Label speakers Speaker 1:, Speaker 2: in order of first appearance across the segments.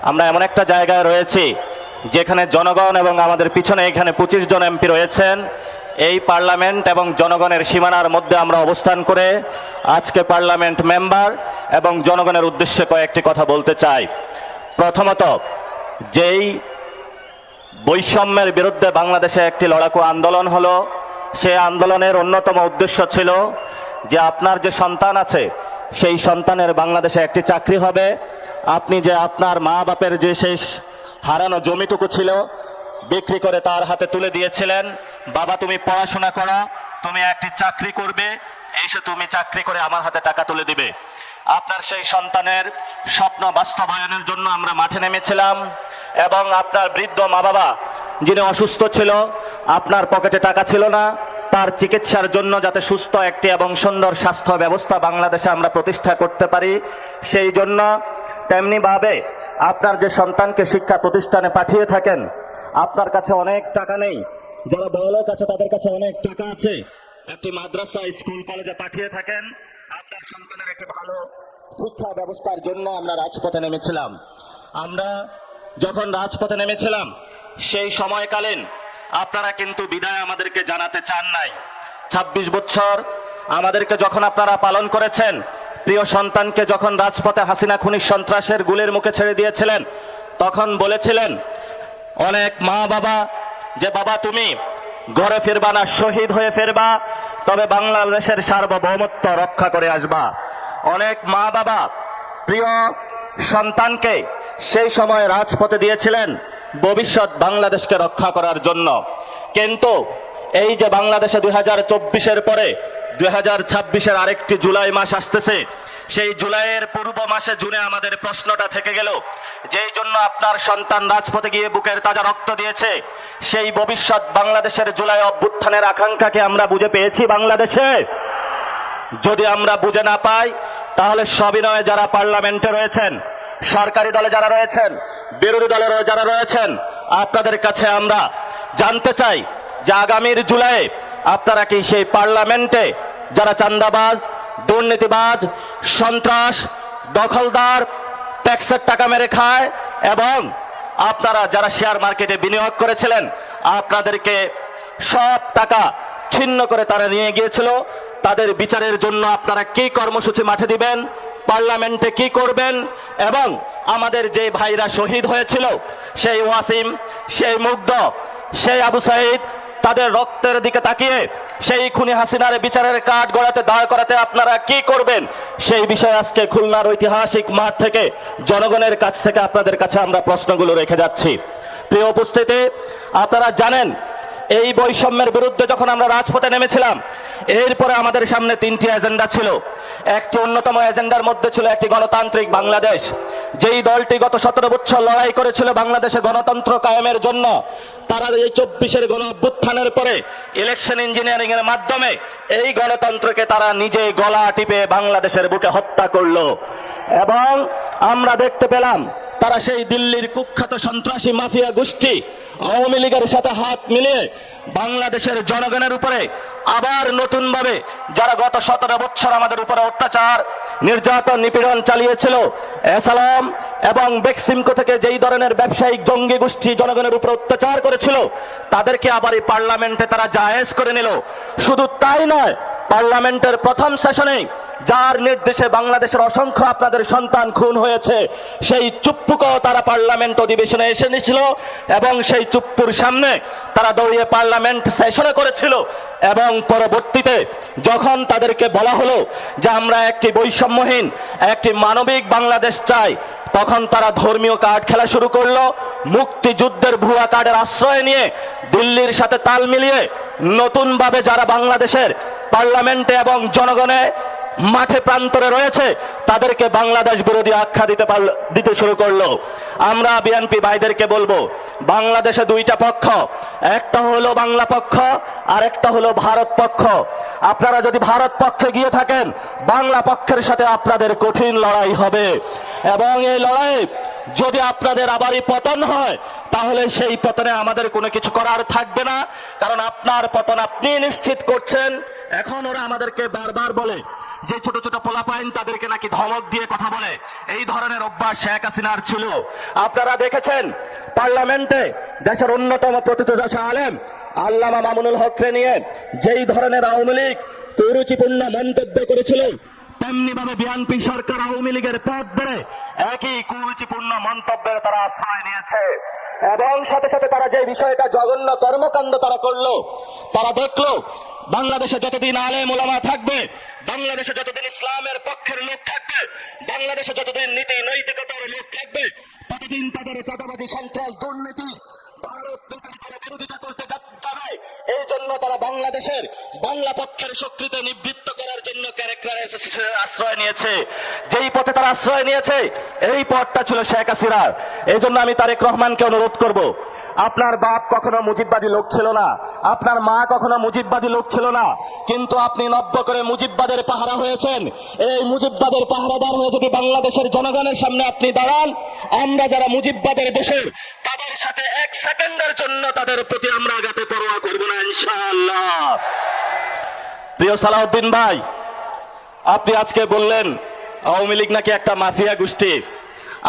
Speaker 1: আমরা এমন একটা জায়গায় রয়েছি যেখানে জনগণ এবং আমাদের পিছনে এখানে 25 জন এমপি রয়েছেন। এই পার্লামেন্ট এবং জনগণের সীমানার মধ্যে আমরা অবস্থান করে আজকে পার্লামেন্ট মেম্বার এবং জনগণের উদ্দেশ্যে কয়েকটি কথা বলতে চাই। প্রথমত, যেই বৈষম্যের বিরুদ্ধে বাংলাদেশে একটি লড়াকু আন্দোলন হলো, সেই আন্দোলনের অন্যতম উদ্দেশ্য ছিল যে আপনার যে সন্তান আছে সেই সন্তানের বাংলাদেশে একটি চাকরি হবে। আপনি যে আপনার মা বাপের যে সেই হারানো জমিটুকু ছিল বিক্রি করে তার হাতে তুলে দিয়েছিলেন, বাবা তুমি পড়াশোনা করো, তুমি একটি চাকরি করবে, এসে তুমি চাকরি করে আমার হাতে টাকা তুলে দিবে। আপনার সেই সন্তানের স্বপ্ন বাস্তবায়নের জন্য আমরা মাঠে নেমেছিলাম এবং আপনার বৃদ্ধ মা বাবা যিনি অসুস্থ ছিল, আপনার পকেটে টাকা ছিল না, তার চিকিৎসার জন্য যাতে সুস্থ একটি এবং সুন্দর স্বাস্থ্য ব্যবস্থা বাংলাদেশে আমরা প্রতিষ্ঠা করতে পারি, সেই জন্য তেমনিভাবে আপনার যে সন্তানকে শিক্ষা প্রতিষ্ঠানে পাঠিয়ে থাকেন, আপনার কাছে অনেক টাকা নেই, যারা বড়লোক আছে তাদের কাছে অনেক টাকা আছে, একটি মাদ্রাসা স্কুল কলেজে পাঠিয়ে থাকেন আপনার সন্তানের একটি ভালো শিক্ষা ব্যবস্থার জন্য আমরা রাজপথে নেমেছিলাম। আমরা যখন রাজপথে নেমেছিলাম সেই সময়কালীন আপনারা কিন্তু বিদায় আমাদেরকে জানাতে চান নাই। 26 বছর আমাদেরকে যখন আপনারা পালন করেছেন, প্রিয় সন্তানকে যখন রাজপথে হাসিনা খুনি সন্ত্রাসের গুলির মুখে ছেড়ে দিয়েছিলেন, তখন বলেছিলেন অনেক মা বাবা যে বাবা তুমি ঘরে ফিরবা না, শহীদ হয়ে ফিরবা, তবে বাংলাদেশের সার্বভৌমত্ব রক্ষা করে আসবা। অনেক মা বাবা প্রিয় সন্তানকে সেই সময় রাজপথে দিয়েছিলেন ভবিষ্যৎ বাংলাদেশকে রক্ষা করার জন্য। কিন্তু এই যে বাংলাদেশে 2024-এর পরে 2026-এর আরেকটি জুলাই মাস আসতেছে, সেই জুলাইয়ের পূর্ব মাসে জুনে আমাদের প্রশ্নটা থেকে গেল, যেই জন্য আপনার সন্তান রাজপথে গিয়ে বুকের তাজা রক্ত দিয়েছে, সেই ভবিষ্যৎ বাংলাদেশের জুলাই অভ্যুত্থানের আকাঙ্ক্ষাকে আমরা বুঝে পেয়েছি বাংলাদেশে? যদি আমরা বুঝে না পাই, তাহলে সবিনয়ে যারা পার্লামেন্টে রয়েছেন, সরকারি দলে যারা রয়েছেন, বিরোধী দলের যারা রয়েছেন, আপনাদের কাছে আমরা জানতে চাই যে আগামীর জুলাইয়ে আপনারা কি সেই পার্লামেন্টে যারা চাঁদাবাজ, দুর্নীতিবাজ, সন্ত্রাস, দখলদার, ট্যাক্সের টাকা মেরে খায় এবং আপনারা যারা শেয়ার মার্কেটে বিনিয়োগ করেছিলেন, আপনাদেরকে সব টাকা ছিন্ন করে তারা নিয়ে গিয়েছিল, তাদের বিচারের জন্য আপনারা কি কর্মসূচি মাঠে দিবেন, পার্লামেন্টে কি করবেন? এবং আমাদের যে ভাইরা শহীদ হয়েছিল, সেই ওয়াসিম, সেই মুগ্ধ, সেই আবু সাইদ, তাদের রক্তের দিকে তাকিয়ে সেই খুনি হাসিনার বিচারের কাঠ গড়াতে দাঁড় করাতে আপনারা কি করবেন? সেই বিষয়ে আজকে খুলনার ঐতিহাসিক মাঠ থেকে জনগণের কাছ থেকে আপনাদের কাছে আমরা প্রশ্নগুলো রেখে যাচ্ছি। প্রিয় উপস্থিতি, আপনারা জানেন এই বৈষম্যের বিরুদ্ধে যখন আমরা রাজপথে নেমেছিলাম, এরপরে আমাদের সামনে 3টি এজেন্ডা ছিল। একটি অন্যতম এজেন্ডার মধ্যে ছিল একটি গণতান্ত্রিক বাংলাদেশ। যেই দলটি গত 17 বছর লড়াই করেছিল বাংলাদেশে গণতন্ত্র কায়েমের জন্য, তারা এই 24-এর গণ অভ্যুত্থানের পরে ইলেকশন ইঞ্জিনিয়ারিং এর মাধ্যমে এই গণতন্ত্রকে তারা নিজে গলা টিপে বাংলাদেশের বুকে হত্যা করলো। এবং আমরা দেখতে পেলাম তারা সেই দিল্লির কুখ্যাত সন্ত্রাসী মাফিয়া গোষ্ঠী আওয়ামী লীগের সাথে হাত মিলিয়ে বাংলাদেশের জনগণের উপরে আবার নতুন ভাবে যারা গত 17 বছর আমাদের উপরে অত্যাচার, নির্যাতন, নিপীড়ন চালিয়েছিল, এসালাম এবং বেক্সিমকো থেকে যেই ধরনের ব্যবসায়িক জঙ্গি গোষ্ঠী জনগণের উপর অত্যাচার করেছিল, তাদেরকে আবার এই পার্লামেন্টে তারা জায়েজ করে নিল। শুধু তাই নয়, পার্লামেন্টের প্রথম সেশনে যার নির্দেশে বাংলাদেশের অসংখ্য আপনাদের সন্তান খুন হয়েছে, সেই চুপ্পুকেও তারা পার্লামেন্ট অধিবেশনে এসে নিয়েছিল এবং সেই চুপ্পুর সামনে তারা দৌড়িয়ে পার্লামেন্ট সেশনে করেছিল। এবং পরবর্তীতে যখন তাদেরকে বলা হলো যে আমরা একটি বৈষম্যহীন, একটি মানবিক বাংলাদেশ চাই, তখন তারা ধর্মীয় কার্ড খেলা শুরু করলো। মুক্তিযুদ্ধের ভুয়া কার্ডের আশ্রয় নিয়ে দিল্লির সাথে তাল মিলিয়ে নতুনভাবে যারা বাংলাদেশের পার্লামেন্টে এবং জনগণে মাঠে প্রান্তরে রয়েছে, তাদেরকে বাংলাদেশ বিরোধী আখ্যা দিতে শুরু করলো। আমরা বিএনপি ভাইদেরকে বলবো, বাংলাদেশে 2টা পক্ষ, একটা হলো বাংলা পক্ষ আর একটা হলো ভারত পক্ষ। আপনারা যদি ভারত পক্ষে গিয়ে থাকেন, বাংলা পক্ষের সাথে আপনাদের কঠিন লড়াই হবে এবং এই লড়াই যদি আপনাদের আবারই পতন হয়, তাহলে সেই পতনে আমাদের কোনো কিছু করার থাকবে না, কারণ আপনার পতন আপনি নিশ্চিত করছেন। এখন ওরা আমাদেরকে বারবার বলে যে ছোট ছোট পোলাপাইন তাদেরকে নাকি ধমক দিয়ে কথা বলে, এই ধরনের অভ্যাস শেখ হাসিনার ছিল। আপনারা দেখেছেন পার্লামেন্টে দেশের অন্যতম প্রথিতযশা আলেম আল্লামা মামুনুল হককে নিয়ে যেই ধরনের আওয়ামী লীগ কুরুচিপূর্ণ মন্তব্য করেছিল, তেমনি ভাবে বিএনপি সরকার আওয়ামী লীগের পথ ধরে একই কুরুচিপূর্ণ মন্তব্যের তারা আশ্রয় নিয়েছে। এবং সাথে সাথে তারা যে বিষয়টা জঘন্য কর্মকাণ্ড তারা করলো, তারা দেখলো বাংলাদেশে যতদিন আলেম ওলামা থাকবে, বাংলাদেশে যতদিন ইসলামের পক্ষের লোক থাকবে, বাংলাদেশে যতদিন নীতি নৈতিকতার লোক থাকবে, ততদিন তাদের চাঁদাবাজি, সন্ত্রাস, দুর্নীতি, ভারত নীতির তারা বিরোধিতা করতে যাবে। এই জন্য তারা বাংলাদেশের বাংলা পক্ষের শক্তিতে নিবৃত্ত করার জন্য ক্যারেক্টারের আশ্রয় নিয়েছে। যেই পথে তারা আশ্রয় নিয়েছে এই পথটা ছিল শেখ হাসিনার। এই জন্য আমি তারেক রহমানকে অনুরোধ করব, আপনার বাপ কখনো মুজিববাদী লোক ছিল না, আপনার মা কখনো মুজিববাদী লোক ছিল না, কিন্তু আপনি নব্য করে মুজিববাদের পাহারা হয়েছেন। এই মুজিববাদের পাহারাদার হয়ে যদি বাংলাদেশের জনগণের সামনে আপনি দাঁড়ান, আমরা যারা মুজিববাদের দেশের তাদের সাথে এক সেকেন্ডের জন্য তাদের প্রতি আমরা আঘাতে পরোয়া করব না, ইনশাআল্লাহ। প্রিয় সালাউদ্দিন ভাই, আপনি আজকে বললেন আওয়ামী লীগ নাকি একটা মাফিয়া গোষ্ঠী।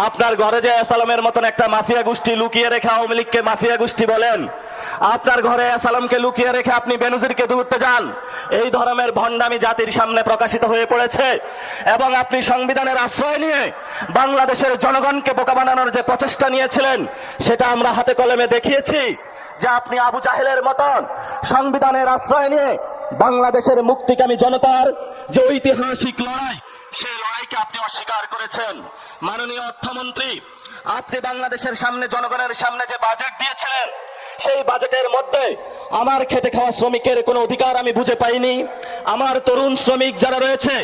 Speaker 1: আপনার ঘরে যে আসালামের মতন একটা মাফিয়া গোষ্ঠী লুকিয়ে রেখে আওয়ামী লীগকে মাফিয়া গোষ্ঠী বলেন, আপনার ঘরে আসালামকে লুকিয়ে রেখে আপনি বেনজিরকে ধরতে যান, এই ধরনের ভণ্ডামি জাতির সামনে প্রকাশিত হয়ে পড়েছে। এবং আপনি সংবিধানের আশ্রয় নিয়ে বাংলাদেশের জনগণকে বোকা বানানোর যে প্রচেষ্টা নিয়েছিলেন, সেটা আমরা হাতে কলমে দেখিয়েছি যে আপনি আবু জাহেলের মতন সংবিধানের আশ্রয় নিয়ে বাংলাদেশের মুক্তিকামী জনতার যে ঐতিহাসিক লড়াই, সেই লড়াইকে আপনি অস্বীকার করেছেন। মাননীয় অর্থমন্ত্রী, আপনি বাংলাদেশের সামনে, জনগণের সামনে যে বাজেট দিয়েছিলেন, সেই বাজেটের মধ্যে আমার খেটে খাওয়া শ্রমিকের কোনো অধিকার আমি বুঝে পাইনি। আমার তরুণ শ্রমিক যারা রয়েছে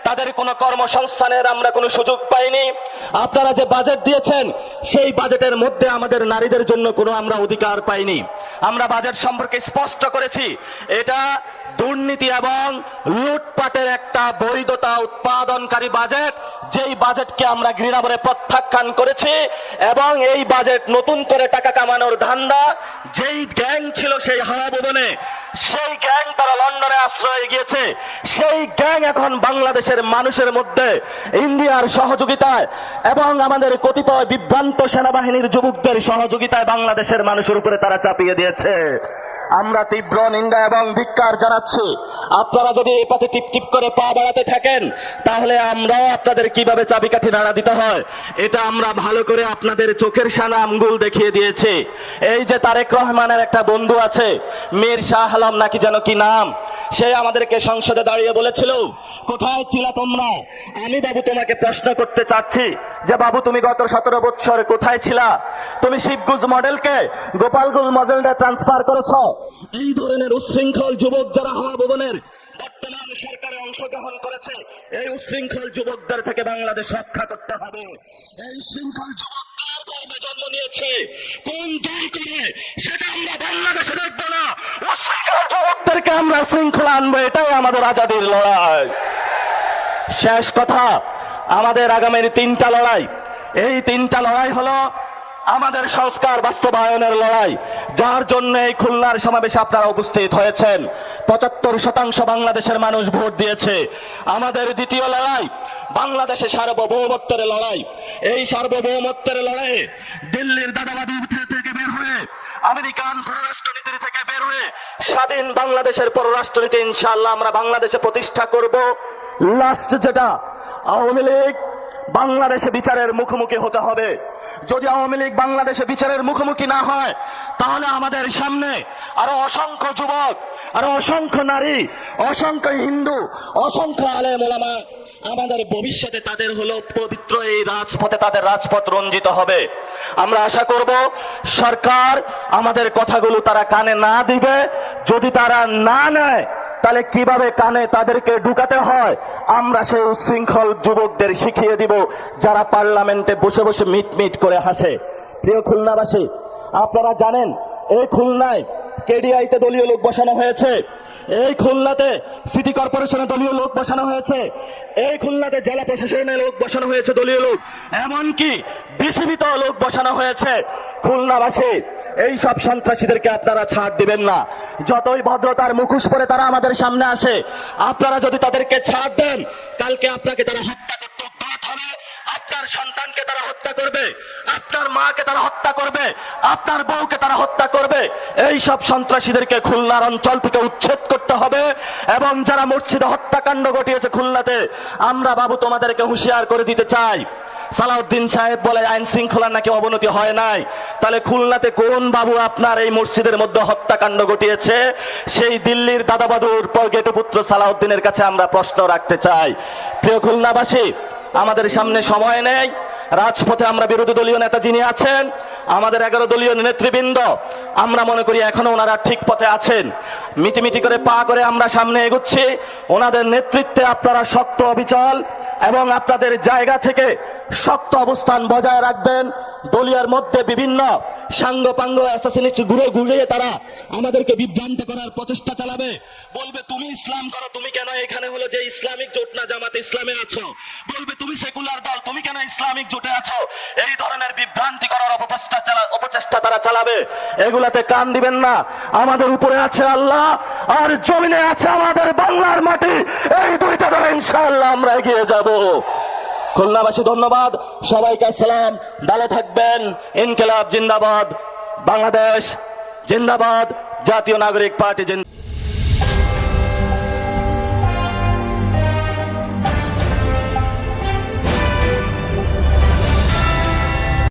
Speaker 1: তাদের কোনো কর্মসংস্থানের আমরা কোনো সুযোগ পাইনি। আপনারা যে বাজেট দিয়েছেন সেই বাজেটের মধ্যে আমাদের নারীদের জন্য কোনো আমরা অধিকার পাইনি। আমরা বাজেট সম্পর্কে স্পষ্ট করেছি, এটা দুর্নীতি এবং লুটপাটের একটা বৈধতা উৎপাদনকারী বাজেট, যেই বাজেটকে আমরা ঘৃণাভরে প্রত্যাখ্যান করেছি। এবং এই বাজেট নতুন করে টাকা কামানোর ধান্দা, যেই গ্যাং ছিল সেই হাওয়া ভবনে, সেই গ্যাং তারা লন্ডনে আশ্রয় গিয়েছে, সেই গ্যাং এখন বাংলাদেশের মানুষের মধ্যে ইন্ডিয়ার সহযোগিতায় এবং আমাদের কতিপয় বিভ্রান্ত সেনাবাহিনীর যুবকদের সহযোগিতায় বাংলাদেশের মানুষের উপরে তারা চাপিয়ে দিয়েছে। আমরা তীব্র নিন্দা এবং ধিক্কার জানাচ্ছি। আপনারা যদি এই পথে টিপ টিপ করে পা বাড়াতে থাকেন, তাহলে আমরাও আপনাদের কিভাবে চাবিকাঠি নাড়া দিতে হয় এটা আমরা ভালো করে আপনাদের চোখের সামনে আঙ্গুল দেখিয়ে দিয়েছি। এই যে তারেক রহমানের একটা বন্ধু আছে, মীর শাহ আলম নাকি যেন কি নাম, সে আমাদেরকে সংসদে দাঁড়িয়ে বলেছিল, কোথায় ছিলা তোমরা? আমি বাবু তোমাকে প্রশ্ন করতে চাচ্ছি যে বাবু, তুমি গত 17 বছর কোথায় ছিলা? তুমি শিবগুজ মডেলকে গোপালগঞ্জ মডেলে ট্রান্সফার করেছ। এই ধরনের উচ্ছৃঙ্খল যুবক যারা হাওয়া ভবনের বর্তমান সরকারে অংশগ্রহণ করেছে, এই উচ্ছৃঙ্খল যুবকদের থেকে বাংলাদেশ রক্ষা করতে হবে। এই শৃঙ্খল যুবক কার ধর্মে জন্ম নিয়েছে, কোন দল করে, সেটা আমরা বাংলাদেশে দেখবো না। উচ্ছৃঙ্খল যুবকদেরকে আমরা শৃঙ্খলা আনবো, এটাই আমাদের আজাদির লড়াই। শেষ কথা, আমাদের আগামীর 3টা লড়াই। এই 3টা লড়াই হলো আমাদের সংস্কার বাস্তবায়নের লড়াই, যার জন্য এই খুলনার সমাবেশে আপনারা উপস্থিত হয়েছেন। 75% বাংলাদেশের মানুষ ভোট দিয়েছে। আমাদের দ্বিতীয় লড়াই বাংলাদেশে সার্বভৌমত্বের লড়াই। এই সার্বভৌমত্বের লড়াইয়ে দিল্লির দাদাবাদী থেকে বের হয়ে, আমেরিকান পররাষ্ট্রনীতি থেকে বের হয়ে স্বাধীন বাংলাদেশের পররাষ্ট্রনীতি ইনশাআল্লাহ আমরা বাংলাদেশে প্রতিষ্ঠা করব। লাস্ট যেটা, আওয়ামী লীগ বাংলাদেশে বিচারের মুখোমুখি হতে হবে। যদি আওয়ামী লীগ বাংলাদেশে বিচারের মুখোমুখি না হয়, তাহলে আমাদের সামনে আরো অসংখ্য যুবক, আরো অসংখ্য নারী, অসংখ্য হিন্দু, অসংখ্য আলেম ওলামা, আমাদের ভবিষ্যতে তাদের হলো পবিত্র এই রাজপথে তাদের রাজপথ রঞ্জিত হবে। আমরা আশা করব সরকার আমাদের কথাগুলো তারা কানে না দিবে। যদি তারা না নেয়, তাহলে কিভাবে কানে তাদেরকে ঢুকাতে হয় আমরা সেই উচ্ছৃঙ্খল যুবকদের শিখিয়ে দিব, যারা পার্লামেন্টে বসে বসে মিট মিট করে হাসে। প্রিয় খুলনাবাসী, আপনারা জানেন এই খুলনায় কেডিআইতে দলীয় লোক বসানো হয়েছে, এই খুলনাতে সিটি কর্পোরেশনে দলীয় লোক বসানো হয়েছে, এই খুলনাতে জেলা প্রশাসনে লোক বসানো হয়েছে দলীয় লোক, এমনকি বিসিবিতে লোক বসানো হয়েছে। খুলনাবাসী, এই সব সন্ত্রাসীদেরকে আপনারা ছাড় দিবেন না। যতই ভদ্রতার মুখোশ পরে তারা আমাদের সামনে আসে, আপনারা যদি তাদেরকে ছাড় দেন, কালকে আপনাকে তারা হত্যা করতে উদ্যত হবে, আপনার সন্তানকে তারা হত্যা করবে, আপনার মাকে তারা হত্যা করবে, আপনার বউকে তারা হত্যা করবে। এই সব সন্ত্রাসীদেরকে খুলনার অঞ্চল থেকে উচ্ছেদ করতে হবে। এবং যারা মসজিদে হত্যাকাণ্ড ঘটিয়েছে খুলনাতে, আমরা বাবু তোমাদেরকে হুঁশিয়ার করে দিতে চাই। সালাউদ্দিন সাহেব বলে আইন শৃঙ্খলার নাকি অবনতি হয় নাই, তাহলে খুলনাতে কোন বাবু আপনার এই মসজিদের মধ্যে হত্যাকাণ্ড ঘটিয়েছে? সেই দিল্লির দাদাবাদুর গেটুপুত্র সালাউদ্দিনের কাছে আমরা প্রশ্ন রাখতে চাই। প্রিয় খুলনাবাসী, আমাদের সামনে সময় নেই। রাজপথে আমরা বিরোধী দলীয় নেতা যিনি আছেন, আমাদের 11 দলীয় নেতৃবৃন্দ, আমরা মনে করি এখনো ওনারা ঠিক পথে আছেন। মিটিমিটি করে পা করে আমরা সামনে এগোচ্ছি। ওনাদের নেতৃত্বে আপনারা শক্ত অবিচল এবং আপনাদের জায়গা থেকে শক্ত অবস্থান বজায় রাখবেন। দলীয়ের মধ্যে বিভিন্ন সাঙ্গপাঙ্গ অ্যাসাসিনিস্ট ঘুরে ঘুরিয়ে তারা আমাদেরকে বিভ্রান্ত করার প্রচেষ্টা চালাবে। বলবে তুমি ইসলাম করো, তুমি কেন এখানে হলো যে ইসলামিক জোট না জামাতে ইসলামে আছো? বলবে তুমি সেকুলার দল, তুমি কেন ইসলামিক জোটে আছো? এই ধরনের বিভ্রান্তি করার অপচেষ্টা তারা চালাবে। এগুলাতে কান দিবেন না। আমাদের উপরে আছে আল্লাহ, আর জমিনে আছে আমাদের বাংলার মাটি। এই দুইটা ধরে ইনশাআল্লাহ আমরা এগিয়ে যাব। খুলনাবাসী ধন্যবাদ, সবাইকে আসসালাম, ভালো থাকবেন। ইনকিলাব জিন্দাবাদ, বাংলাদেশ জিন্দাবাদ, জাতীয় নাগরিক পার্টি জিন্দাবাদ।